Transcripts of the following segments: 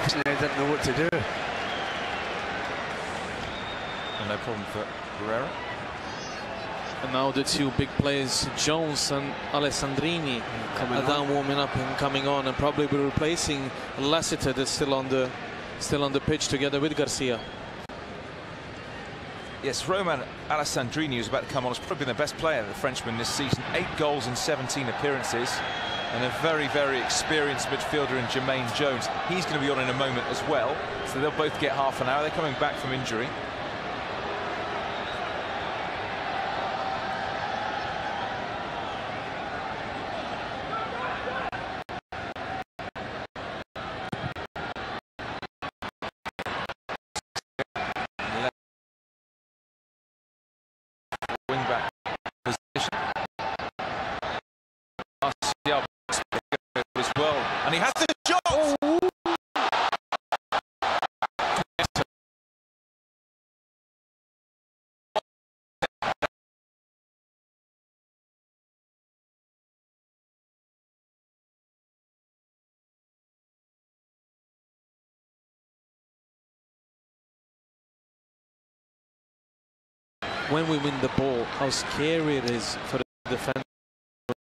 They didn't know what to do. And no problem for Pereira. And now the two big players, Jones and Alessandrini, are down warming up and coming on, and probably be replacing Lassiter, that's still on the pitch together with Garcia. Yes, Roman Alessandrini, who's about to come on, has probably been the best player, the Frenchman, this season. 8 goals in 17 appearances. And a very, very experienced midfielder in Jermaine Jones. He's going to be on in a moment as well. So they'll both get half an hour. They're coming back from injury. Wing-back position. As well, and he has the shot. Oh. When we win the ball, how scary it is for the defender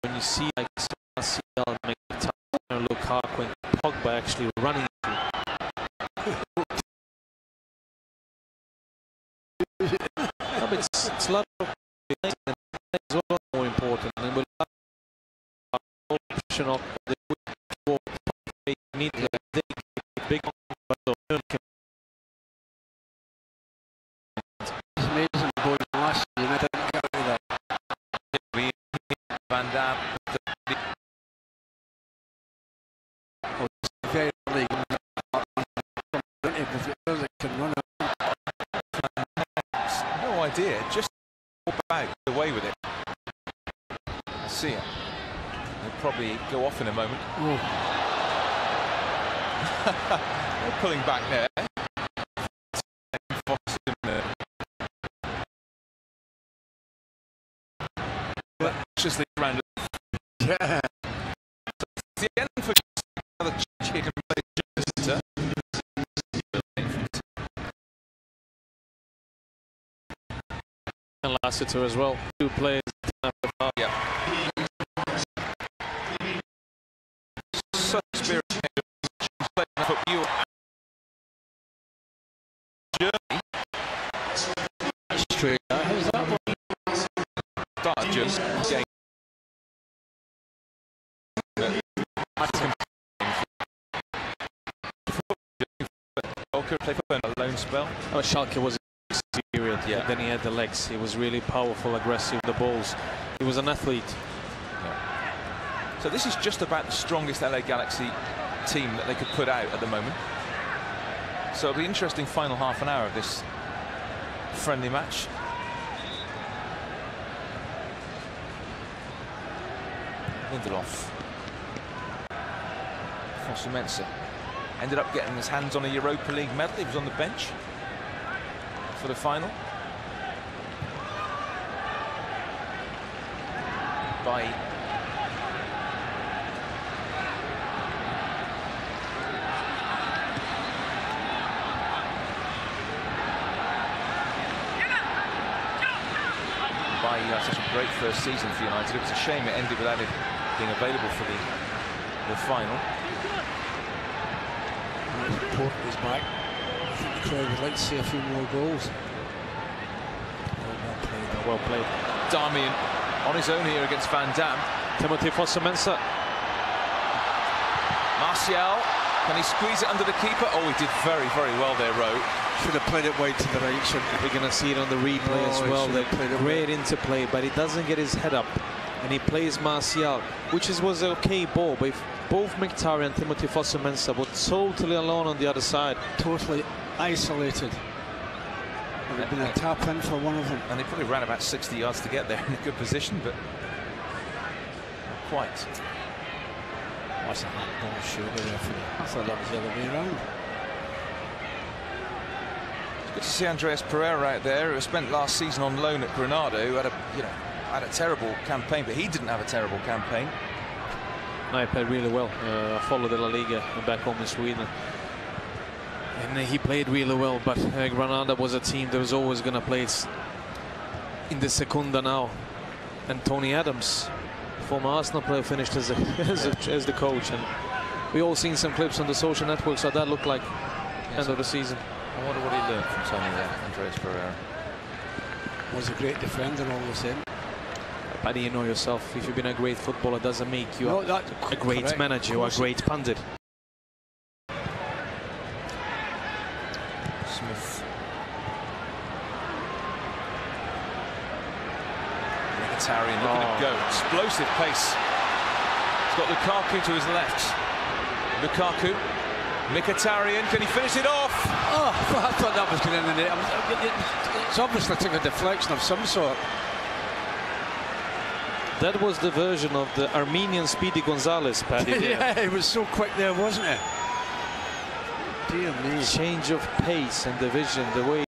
when you see like Martial, McTominay, Lukaku, and Pogba actually running. It's a lot of as well, more important, and we'll have option of the need to big. It's amazing going last year. I didn't get rid of that. Van Dam. Very early. Can run no idea, just back away with it. I see it. He'll probably go off in a moment. They're pulling back there. Just around. Yeah. The end for another change here. And Lassiter as well. 2 players. Yeah. Such spirit. You journey. Straight. How's that one? Start just getting. Play for a lone spell. Oh, Schalke was period. Yeah. Then he had the legs. He was really powerful, aggressive with the balls. He was an athlete. Yeah. So this is just about the strongest LA Galaxy team that they could put out at the moment. So it'll be an interesting final half an hour of this friendly match. Lindelof. Fosu-Mensah ended up getting his hands on a Europa League medal. He was on the bench for the final. By such a great first season for United. It was a shame it ended without it being available for the final. Port is back. I think the crowd would like to see a few more goals. Well played. Darmian on his own here against Van Dam. Timothy Fosu-Mensah. Martial, can he squeeze it under the keeper? Oh, he did very, very well there, Rowe. Should have played it wide to the right, shouldn't he? We're going to see it on the replay as well. They great interplay, but he doesn't get his head up. And he plays Martial, which was an okay ball, but if both Mkhitaryan and Timothy Fosu-Mensah were totally alone on the other side. Totally isolated. Would have been a tap in for one of them. And they probably ran about 60 yards to get there in a good position, but not quite. That's a handball shoulder there for I thought that was the other way around. It's good to see Andreas Pereira out there, who spent last season on loan at Granada, who had a terrible campaign, but he didn't have a terrible campaign. No, he played really well. I followed the La Liga back home in Sweden. And he played really well, but Granada was a team that was always going to play in the Segunda now. And Tony Adams, former Arsenal player, finished as the coach. And we all seen some clips on the social networks how that looked like end of the season. I wonder what he learned from Tony Andreas Pereira. Was a great defender all the same. But you know yourself, if you've been a great footballer, it doesn't make you a great correct. manager or a great pundit. Smith. Mkhitaryan looking to go. Explosive pace. He's got Lukaku to his left. Lukaku. Mkhitaryan, can he finish it off? Oh, I thought that was going in the net. It's obviously took a deflection of some sort. That was the version of the Armenian Speedy Gonzalez, Paddy. Yeah, he was so quick there, wasn't he? Dear me. Change of pace and the vision, the way.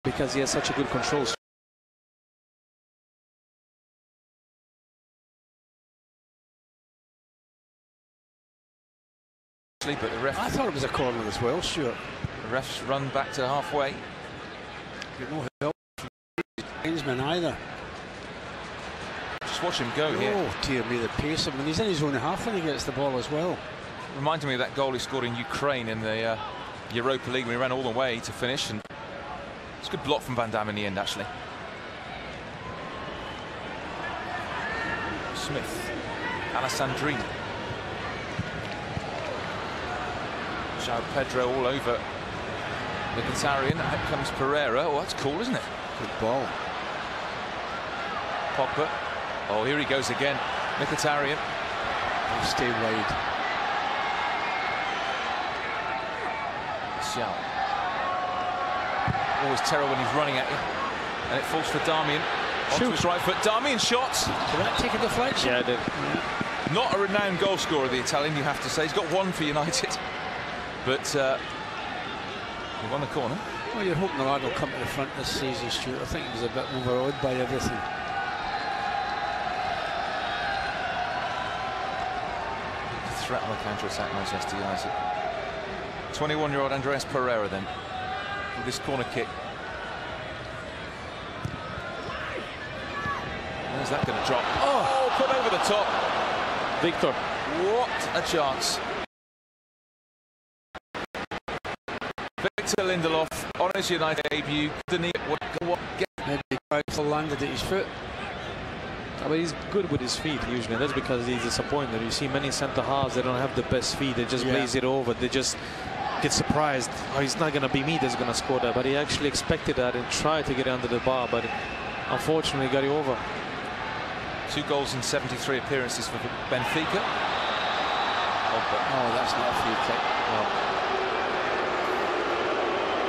Because he has such a good control. But the ref, I thought it was a corner as well, Stuart. the refs run back to halfway. Get no help from the linesman either. Just watch him go here. Oh, dear me, the pace of him. He's in his own half when he gets the ball as well. Reminded me of that goal he scored in Ukraine in the Europa League when he ran all the way to finish. And it's a good block from Van Damme in the end, actually. Smith. Alessandrini. João Pedro all over Mkhitaryan. Out comes Pereira. Oh, that's cool, isn't it? Good ball. Pogba. Oh, here he goes again. Mkhitaryan. He'll stay wide. Xiao. Always terrible when he's running at you. And it falls for Darmian. Onto his right foot. Darmian shots. Did that take a deflection? Yeah, it did. Yeah. Not a renowned goal scorer, the Italian, you have to say. He's got one for United. But he won the corner. Well, you're hoping the lad will come to the front this season, Stuart. I think he was a bit overawed by everything. Threat on the counter-attack, Manchester United. 21-year-old Andreas Pereira then, with this corner kick. Where's that going to drop? Oh, put over the top. Victor. What a chance. Victor Lindelof on his United debut. Maybe he landed at his foot. But he's good with his feet usually. That's because he's disappointed. You see many centre halves, they don't have the best feet. They just blaze it over. They just get surprised. Oh, it's not going to be me that's going to score that. But he actually expected that and tried to get under the bar. But unfortunately, got it over. 2 goals in 73 appearances for Benfica. Oh, that's not a free kick. No.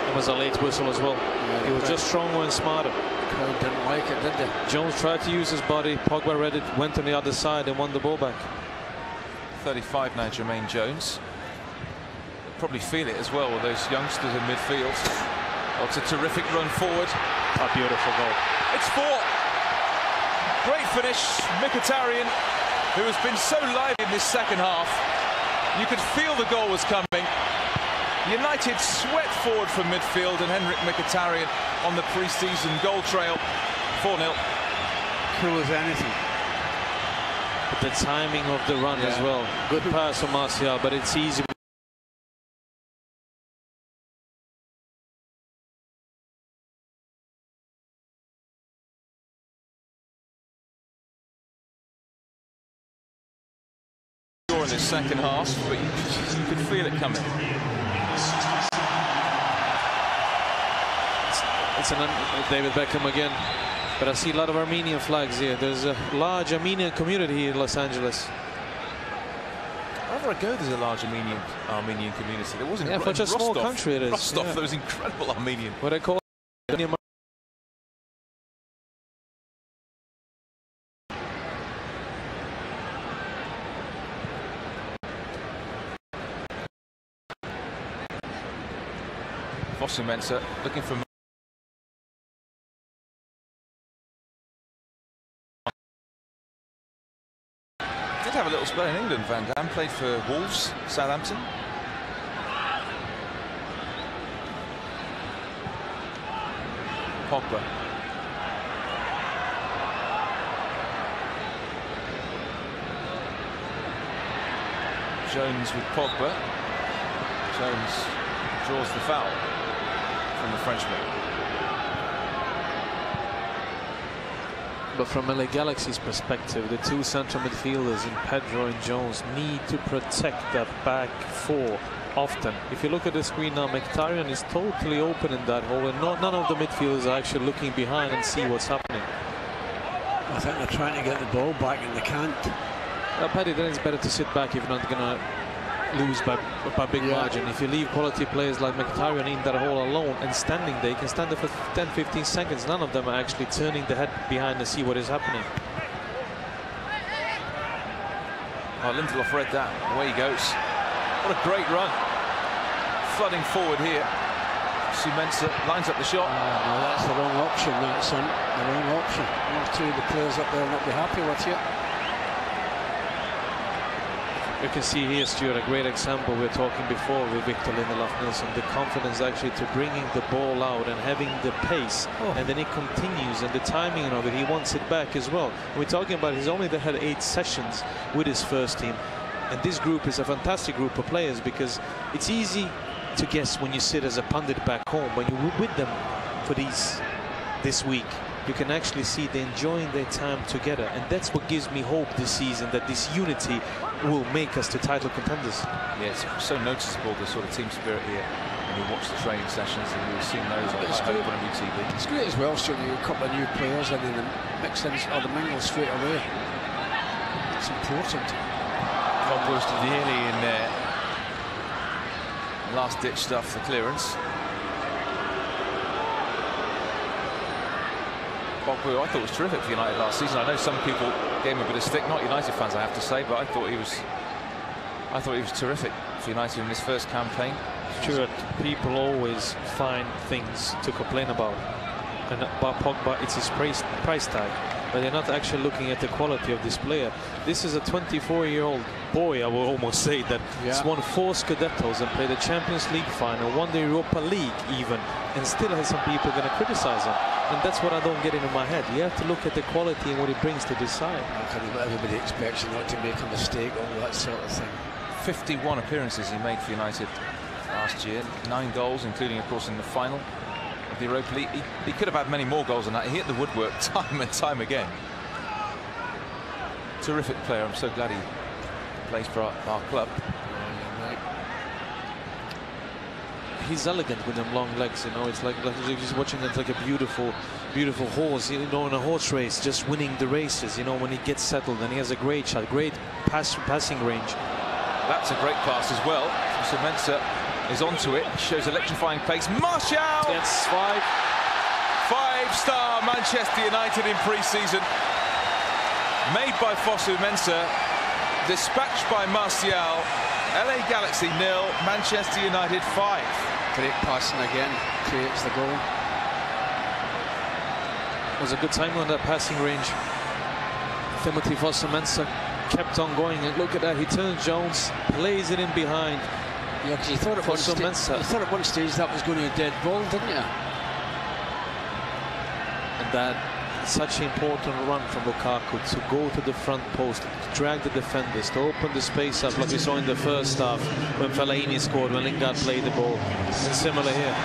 It was a late whistle as well. Yeah, he was just stronger and smarter. Crowd didn't like it, did they? Jones tried to use his body. Pogba read it, went on the other side and won the ball back. 35 now, Jermaine Jones. They'll probably feel it as well with those youngsters in midfield. Oh, it's a terrific run forward. A beautiful goal. It's 4. Great finish. Mkhitaryan, who has been so lively in this second half. You could feel the goal was coming. United swept forward from midfield and Henrik Mkhitaryan on the pre-season goal trail. 4-0. Cool as anything. But the timing of the run as well. Good pass from Martial, but it's easy. In this second half, but you could feel it coming. It's David Beckham again, but I see a lot of Armenian flags here. There's a large Armenian community here in Los Angeles. Wherever I go, there's a large Armenian community. There wasn't. Yeah, for such a small country it is. Rostov, there was incredible Armenian. What I call Fosu-Mensah looking for. did have a little spell in England, Van Dam. Played for Wolves, Southampton. Pogba. Jones with Pogba. Jones draws the foul from the Frenchman. But from LA Galaxy's perspective, the two central midfielders in Pedro and Jones need to protect that back four often. If you look at the screen now, Mkhitaryan is totally open in that hole, and none of the midfielders are actually looking behind and see what's happening. I think they're trying to get the ball back and they can't. Paddy, then it's better to sit back if you're not going to lose by big margin. If you leave quality players like Mkhitaryan in that hole alone and standing there, you can stand there for 10-15 seconds. None of them are actually turning the head behind to see what is happening. Oh, Lindelof read that. Away he goes. What a great run. Flooding forward here. Mensah lines up the shot. No, that's the wrong option, that, son. The wrong option. One or two of the players up there will not be happy with you. You can see here, Stuart, a great example we were talking before with Victor Lindelof-Nielsen. The confidence actually to bringing the ball out and having the pace, and then it continues, and the timing of it, he wants it back as well. We're talking about he's only had 8 sessions with his first team, and this group is a fantastic group of players because it's easy to guess when you sit as a pundit back home. When you're with them for this week, you can actually see they're enjoying their time together, and that's what gives me hope this season, that this unity will make us to title contenders. Yeah, it's so noticeable, the sort of team spirit here when you watch the training sessions, and you've seen those on TV. It's great as well, showing you a couple of new players and then mix in or the mingle straight away. It's important. Pogba's nearly in there. Last-ditch stuff, the clearance. Pogba, I thought was terrific for United last season. I know some people gave him a bit of stick, not United fans, I have to say, but I thought he was terrific for United in his first campaign. Stuart, people always find things to complain about, and about Pogba, it's his price tag, but they're not actually looking at the quality of this player. This is a 24-year-old boy, I will almost say, that has won 4 Scudettos and played the Champions League final, won the Europa League even, and still has some people going to criticize him. And that's what I don't get into my head. You have to look at the quality and what he brings to this side. Everybody expects you not to make a mistake, all that sort of thing. 51 appearances he made for United last year, 9 goals, including, of course, in the final of the Europa League. He could have had many more goals than that. He hit the woodwork time and time again. Terrific player. I'm so glad he plays for our club. He's elegant with them long legs, you know. It's like just watching it like a beautiful horse, you know, in a horse race, just winning the races, you know, when he gets settled. And he has a great shot, great passing range. That's a great pass as well. So Mensah is onto it, shows electrifying pace. Martial! That's 5-star Manchester United in pre-season. Made by Fosu Mensah, dispatched by Martial. LA Galaxy 0, Manchester United 5. Great passing again, creates the goal. It was a good time on that passing range. Timothy Fosu Mensah kept on going, and look at that, he turns Jones, plays it in behind. Yeah, because you thought at one stage that was going to be a dead ball, didn't you? And that such an important run from Lukaku to go to the front post, to drag the defenders, to open the space up like we saw in the first half when Fellaini scored, when Lingard played the ball. And similar here.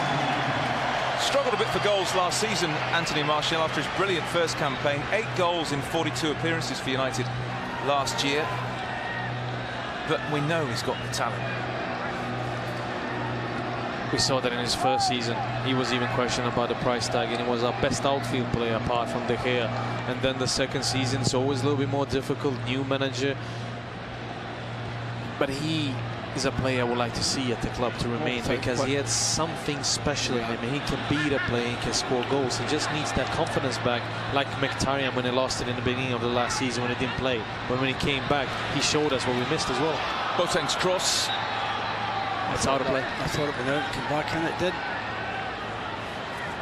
Struggled a bit for goals last season, Anthony Martial, after his brilliant first campaign. 8 goals in 42 appearances for United last year. But we know he's got the talent. We saw that in his first season. He was even questioned about the price tag, and he was our best outfield player apart from De Gea. And then the second season, it's always a little bit more difficult, new manager. But he is a player I would like to see at the club to remain, because he had something special in him. He can beat a player, he can score goals. He just needs that confidence back, like Mkhitaryan when he lost it in the beginning of the last season when he didn't play. But when he came back, he showed us what we missed as well. Boateng's cross. It's out of play. I thought it went out and came back, and it did.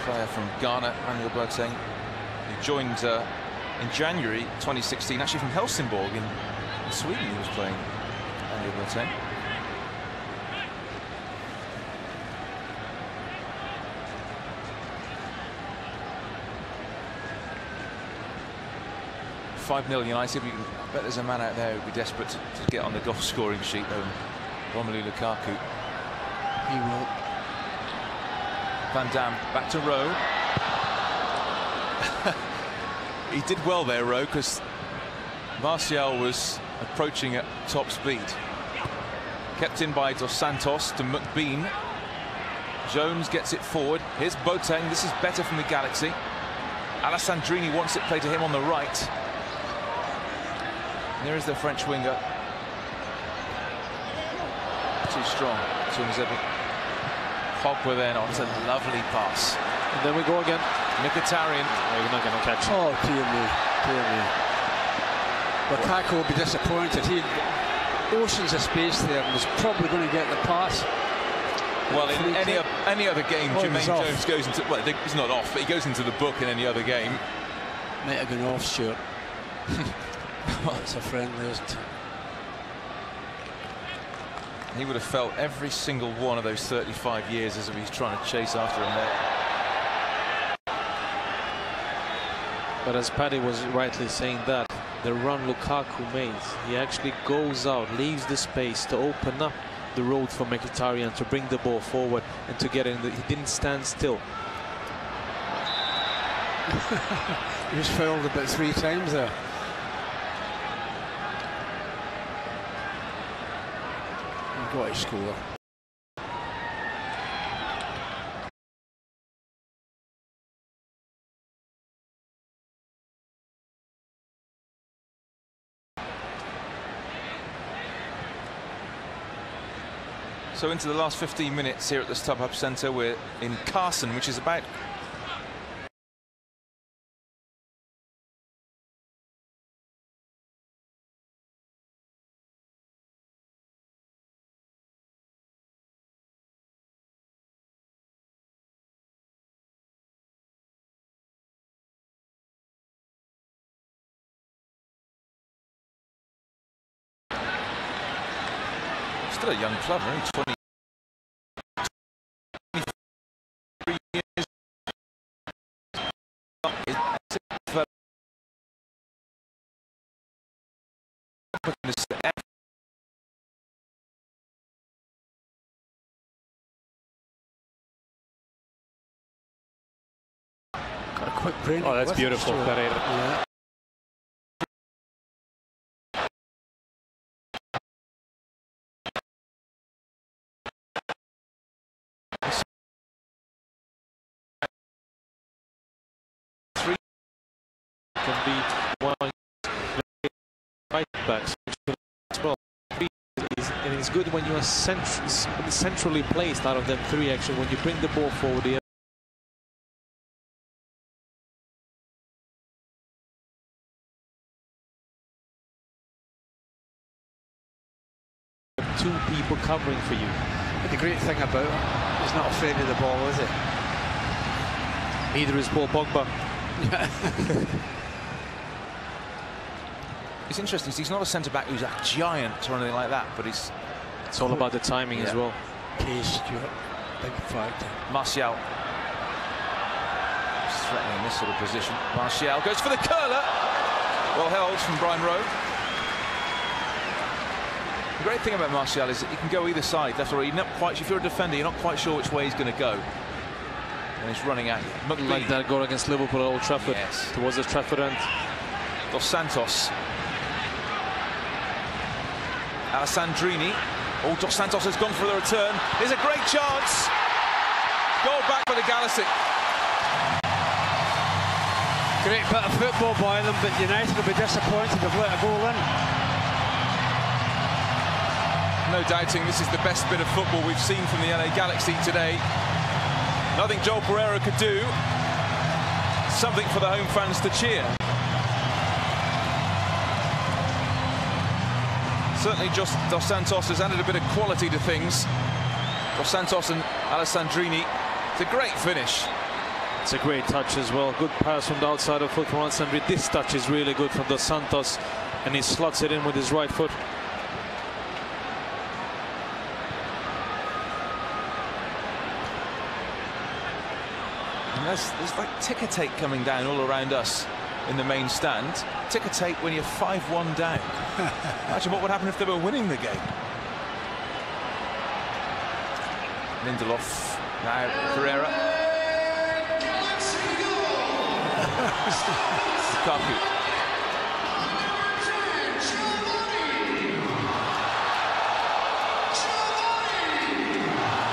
Player from Ghana, Manuel Boateng, who joined in January 2016, actually from Helsingborg in Sweden he was playing under 10. $5-0 United. I bet there's a man out there who'd be desperate to get on the goal scoring sheet, though. Romelu Lukaku. He will. Van Dam back to Rowe. He did well there, Rowe, because Martial was approaching at top speed. Kept in by Dos Santos to McBean. Jones gets it forward. Here's Boateng. This is better from the Galaxy. Alessandrini wants it played to him on the right. And there is the French winger. Too strong. Pogba then on a lovely pass. And then we go again. Mkhitaryan. Oh, you're not going to catch it. Oh, dear me, dear me. Lukaku will be disappointed. He had oceans of space there and was probably going to get the pass. Well, in any other game, Jermaine Jones goes into, well, he's not off, but he goes into the book in any other game. Might have gone off, Stuart. It's a friendly, isn't it? He would have felt every single one of those 35 years as if he's trying to chase after him there. But as Paddy was rightly saying that, the run Lukaku made, he actually goes out, leaves the space to open up the road for Mkhitaryan to bring the ball forward and to get in. He didn't stand still. He was fouled about 3 times there. He got his score. So into the last 15 minutes here at the StubHub Centre. We're in Carson, which is about still a young club, only 23 years. Got a quick brain. Oh, that's beautiful, Pereira. Yeah. Can be one right backs as well. And it's good when you are centrally placed out of them 3. Actually, when you bring the ball forward, the 2 people covering for you. But the great thing about him, he's not afraid of the ball, is he? Neither is Paul Pogba. It's interesting. He's not a centre-back who's a giant or anything like that, but it's all about the timing as well. Pace, Stuart. Big factor. Martial. He's threatening in this sort of position. Martial goes for the curler. Well held from Brian Rowe. The great thing about Martial is that he can go either side. That's all. You're not quite. If you're a defender, you're not quite sure which way he's going to go. And he's running at you. McBean. Like that goal against Liverpool at Old Trafford. Yes. Towards the Trafford end. Dos Santos. Alessandrini. Oh, Dos Santos has gone for the return. There's a great chance. Goal back for the Galaxy. Great bit of football by them, but United will be disappointed they've let a goal in. No doubting this is the best bit of football we've seen from the LA Galaxy today. Nothing Joel Pereira could do. Something for the home fans to cheer. Certainly just Dos Santos has added a bit of quality to things. Dos Santos and Alessandrini. It's a great finish. It's a great touch as well. Good pass from the outside of foot from Alessandrini. This touch is really good from Dos Santos. and he slots it in with his right foot. And there's like ticker tape coming down all around us in the main stand. Ticker tape when you're 5-1 down. Imagine what would happen if they were winning the game. Lindelof, now Pereira. Lukaku.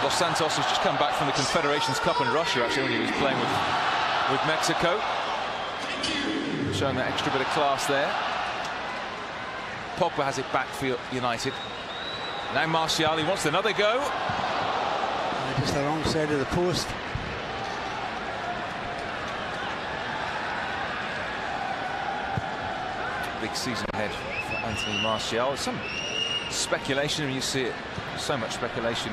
Dos Santos has just come back from the Confederations Cup in Russia, actually, when he was playing with Mexico. Showing that extra bit of class there. Pogba has it back for United. Now Martial, he wants another go. Just the wrong side of the post. Big season ahead for Anthony Martial. Some speculation, I mean, you see it, so much speculation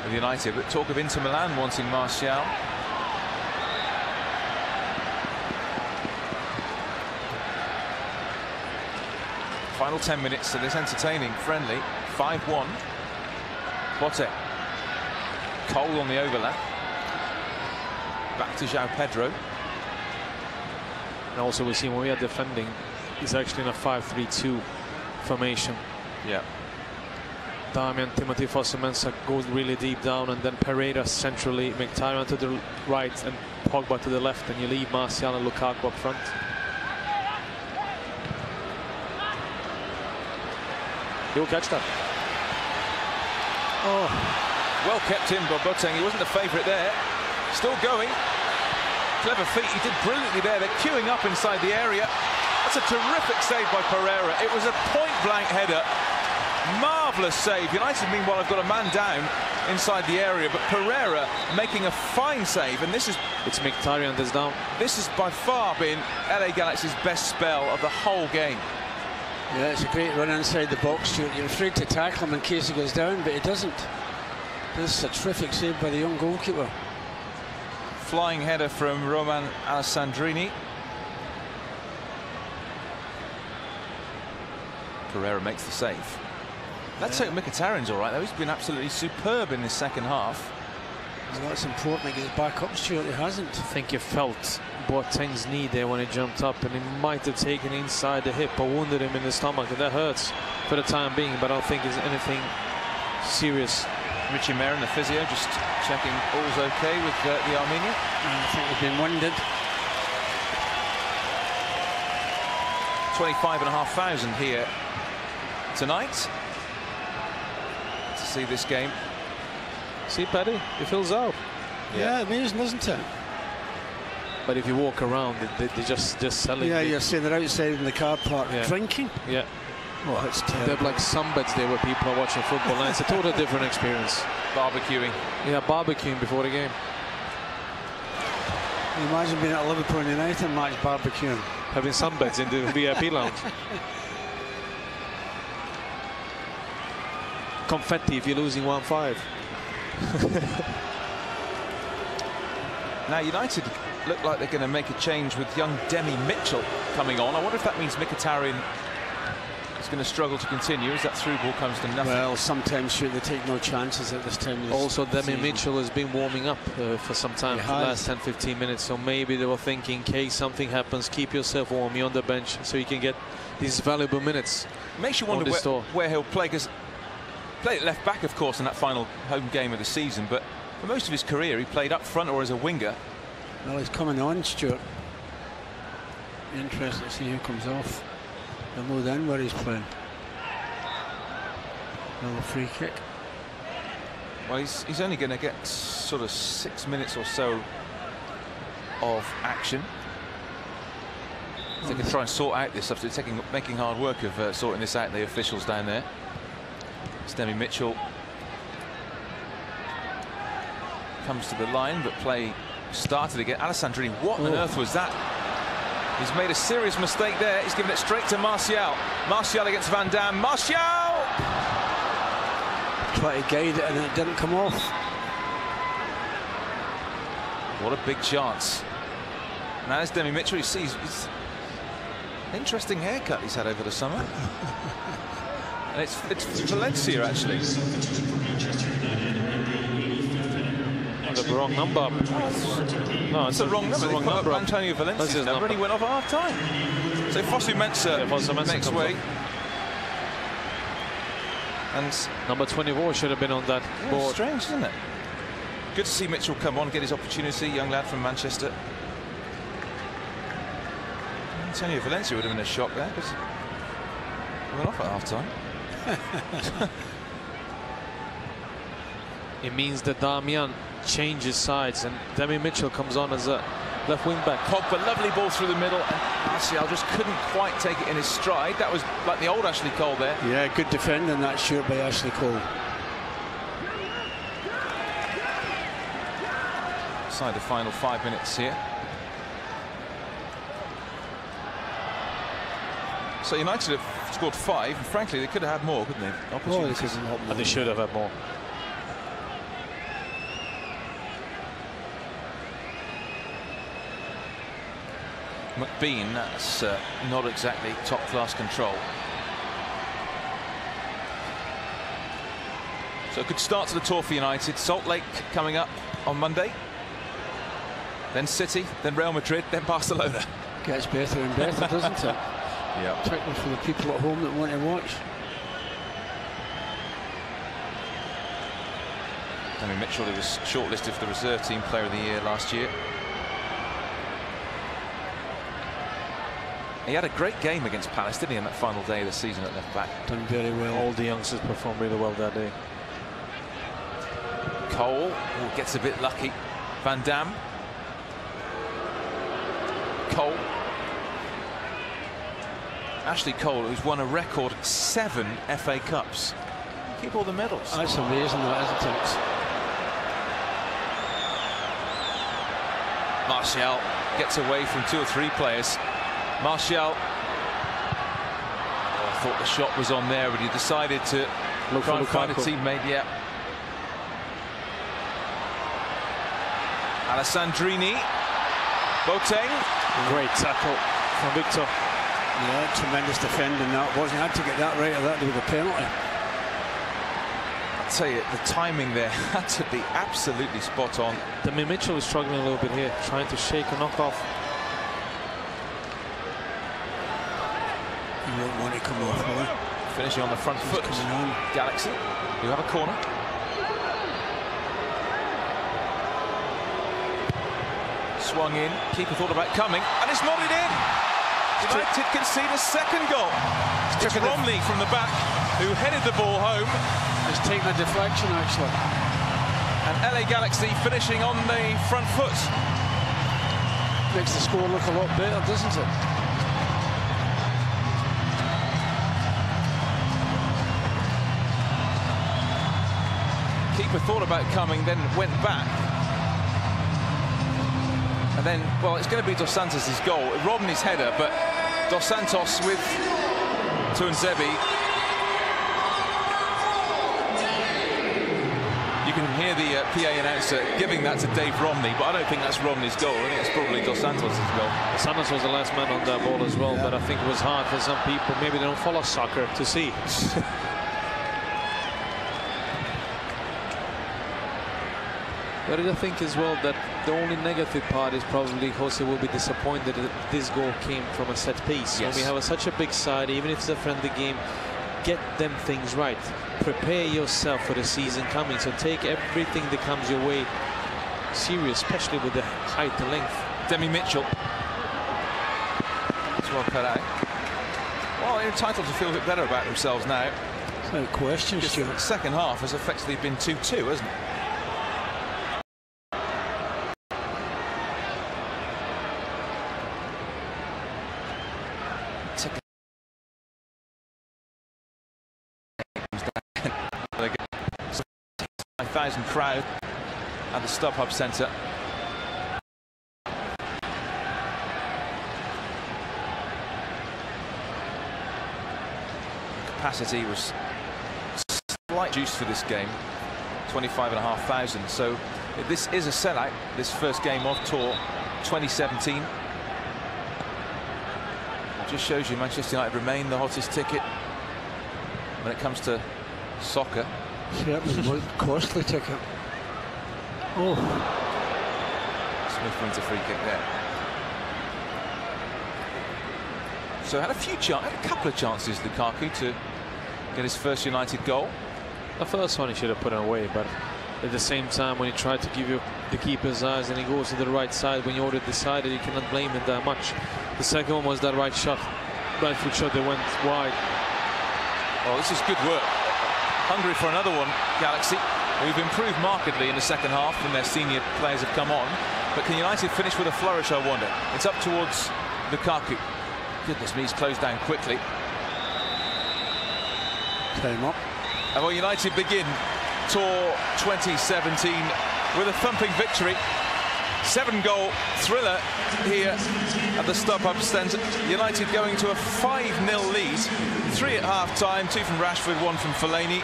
with United, but talk of Inter Milan wanting Martial. Final 10 minutes of this entertaining friendly. 5-1. Botte. Cole on the overlap. Back to João Pedro. And also we see when we are defending, he's actually in a 5-3-2 formation. Yeah. Damian, Timothy Fosu-Mensah goes really deep down, and then Pereira centrally, Mkhitaryan to the right and Pogba to the left, and you leave Martial and Lukaku up front. He'll catch that. Oh, well kept in by Boateng. He wasn't the favourite there. Still going. Clever feet. He did brilliantly there. They're queuing up inside the area. That's a terrific save by Pereira. It was a point-blank header. Marvellous save. United, meanwhile, have got a man down inside the area, but Pereira making a fine save. And this is... It's Mkhitaryan that's down. This has by far been LA Galaxy's best spell of the whole game. Yeah, it's a great run inside the box, Stuart. You're afraid to tackle him in case he goes down, but he doesn't. This is a terrific save by the young goalkeeper. Flying header from Roman Alessandrini. Pereira makes the save. Let's hope Mkhitaryan's all right, though. He's been absolutely superb in the second half. Well, that's important. He gets back up, Stuart. He hasn't. I think you felt Boateng's knee there when he jumped up, and he might have taken inside the hip or wounded him in the stomach, and that hurts for the time being, but I don't think it's anything serious. Richie Merrin, the physio, just checking all's okay with the Armenian. I think he's been winded. 25,500 here tonight to see this game. See, Paddy, it fills out. Yeah, amazing, isn't it? But if you walk around, they just selling. Yeah, you're saying they're outside in the car park drinking. Yeah. Oh, it's terrible. They're like sunbeds there where people are watching football. Now it's a totally different experience. Barbecuing. Yeah, barbecuing before the game. Can you imagine being at a Liverpool United match barbecuing? Having sunbeds in the VIP lounge. Confetti if you're losing 1-5. Now United look like they're going to make a change with young Demi Mitchell coming on. I wonder if that means Mkhitaryan is going to struggle to continue as that through ball comes to nothing. Well, sometimes they take no chances at this time. Also, Demi Mitchell has been warming up for some time, for the last 10-15 minutes. So maybe they were thinking, in case something happens, keep yourself warm. You're on the bench, so you can get these valuable minutes. Makes you wonder where he'll play, because played at left back, of course, in that final home game of the season. But for most of his career, he played up front or as a winger. Well, he's coming on, Stuart. Interesting to see who comes off. They'll know then where he's playing. Another free kick. Well, he's only going to get sort of 6 minutes or so of action. They can try and sort out this stuff. They're making hard work of sorting this out, the officials down there. It's Demi Mitchell comes to the line, but play started again. Alessandrini, what on earth was that? He's made a serious mistake there. He's given it straight to Martial. Martial against Van Dam. Martial! Tried to guide it and it didn't come off. What a big chance. Now there's Demi Mitchell. You see, Interesting haircut he's had over the summer. And it's Valencia, actually. Oh, the wrong number. No, it's the wrong number. The wrong number. Antonio Valencia's number, and he went off at half-time. So Fosu Mensah next week. And number 24 should have been on that board. Strange, isn't it? Good to see Mitchell come on, get his opportunity. Young lad from Manchester. Antonio Valencia would have been a shock there because he went off at half-time. It means that Damian changes sides and Demi Mitchell comes on as a left wing back. Pogba, lovely ball through the middle, and Martial just couldn't quite take it in his stride. That was like the old Ashley Cole there. Yeah, good defending that shoot by Ashley Cole. Inside the final 5 minutes here. So United have scored 5, and frankly they could have had more, couldn't they? Opportunities. And they should have had more. McBean, that's not exactly top-class control. So a good start to the tour for United. Salt Lake coming up on Monday. Then City, then Real Madrid, then Barcelona. Gets better and better, doesn't it? Yeah. Particularly for the people at home that want to watch. Demi Mitchell, who was shortlisted for the reserve team player of the year last year. He had a great game against Palace, didn't he, on that final day of the season at left back? Done very well. All the youngsters performed really well that day. Cole gets a bit lucky. Van Dam. Cole. Ashley Cole, who's won a record 7 FA Cups. Keep all the medals. That's amazing, that, isn't it? Martial gets away from 2 or 3 players. Martial. I thought the shot was on there, but he decided to try and find a teammate. Yeah. Alessandrini. Boateng. Great tackle from Victor. Yeah, tremendous defending that was. He had to get that right, or that would be a penalty. I'll tell you, the timing there had to be absolutely spot on. Demi Mitchell is struggling a little bit here, trying to shake a knockoff. You won't want to come off, will he? Finishing on the front foot. Galaxy, who have a corner. Swung in, keeper thought about coming, and it's nodded in. United concede a second goal. It's Romney from the back who headed the ball home. It's taken a deflection, actually. And LA Galaxy finishing on the front foot. Makes the score look a lot better, doesn't it? Keeper thought about coming, then went back. And then, well, it's going to be Dos Santos' goal. Robney's header, but Dos Santos with Tuanzebe. You can hear the PA announcer giving that to Dave Romney, but I don't think that's Romney's goal. I think it's probably Dos Santos' goal. Santos was the last man on that ball as well, yeah. But I think it was hard for some people. Maybe they don't follow soccer to see. But I think as well that the only negative part is probably Jose will be disappointed that this goal came from a set piece. Yes. When we have such a big side, even if it's a friendly game, get them things right. Prepare yourself for the season coming. So take everything that comes your way serious, especially with the height and length. Demi Mitchell. It's well cut out. Well, they're entitled to feel a bit better about themselves now. No question, Stuart. The second half has effectively been 2-2, hasn't it? Crowd at the StubHub Centre. Capacity was slight juice for this game, 25,500. So this is a sellout, this first game of Tour 2017. Just shows you Manchester United remain the hottest ticket when it comes to soccer. Certainly a costly ticket. Oh. Smith wins a free kick there. So had a couple of chances, Lukaku, to get his first United goal. The first one he should have put it away, but at the same time, when he tried to give you the keeper's eyes and he goes to the right side, when you already decided, you cannot blame him that much. The second one was that right shot, right foot shot that went wide. Oh, this is good work. Hungry for another one, Galaxy. We've improved markedly in the second half when their senior players have come on. But can United finish with a flourish, I wonder? It's up towards Lukaku. Goodness me, he's closed down quickly. Time up. And well, United begin Tour 2017 with a thumping victory. 7-goal thriller here at the StubHub Centre. United going to a 5-0 lead. 3 at half-time, 2 from Rashford, 1 from Fellaini.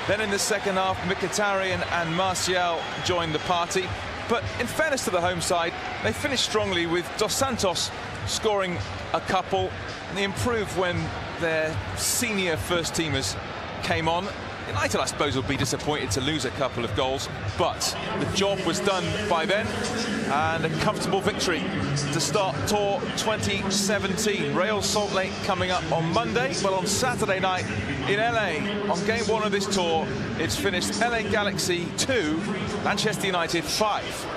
Then in the second half, Mkhitaryan and Martial joined the party. But in fairness to the home side, they finished strongly with Dos Santos scoring a couple. And they improved when their senior first-teamers came on. United, I suppose, will be disappointed to lose a couple of goals, but the job was done by then, and a comfortable victory to start Tour 2017. Real Salt Lake coming up on Monday, but on Saturday night in LA, on game 1 of this tour, it's finished LA Galaxy 2, Manchester United 5.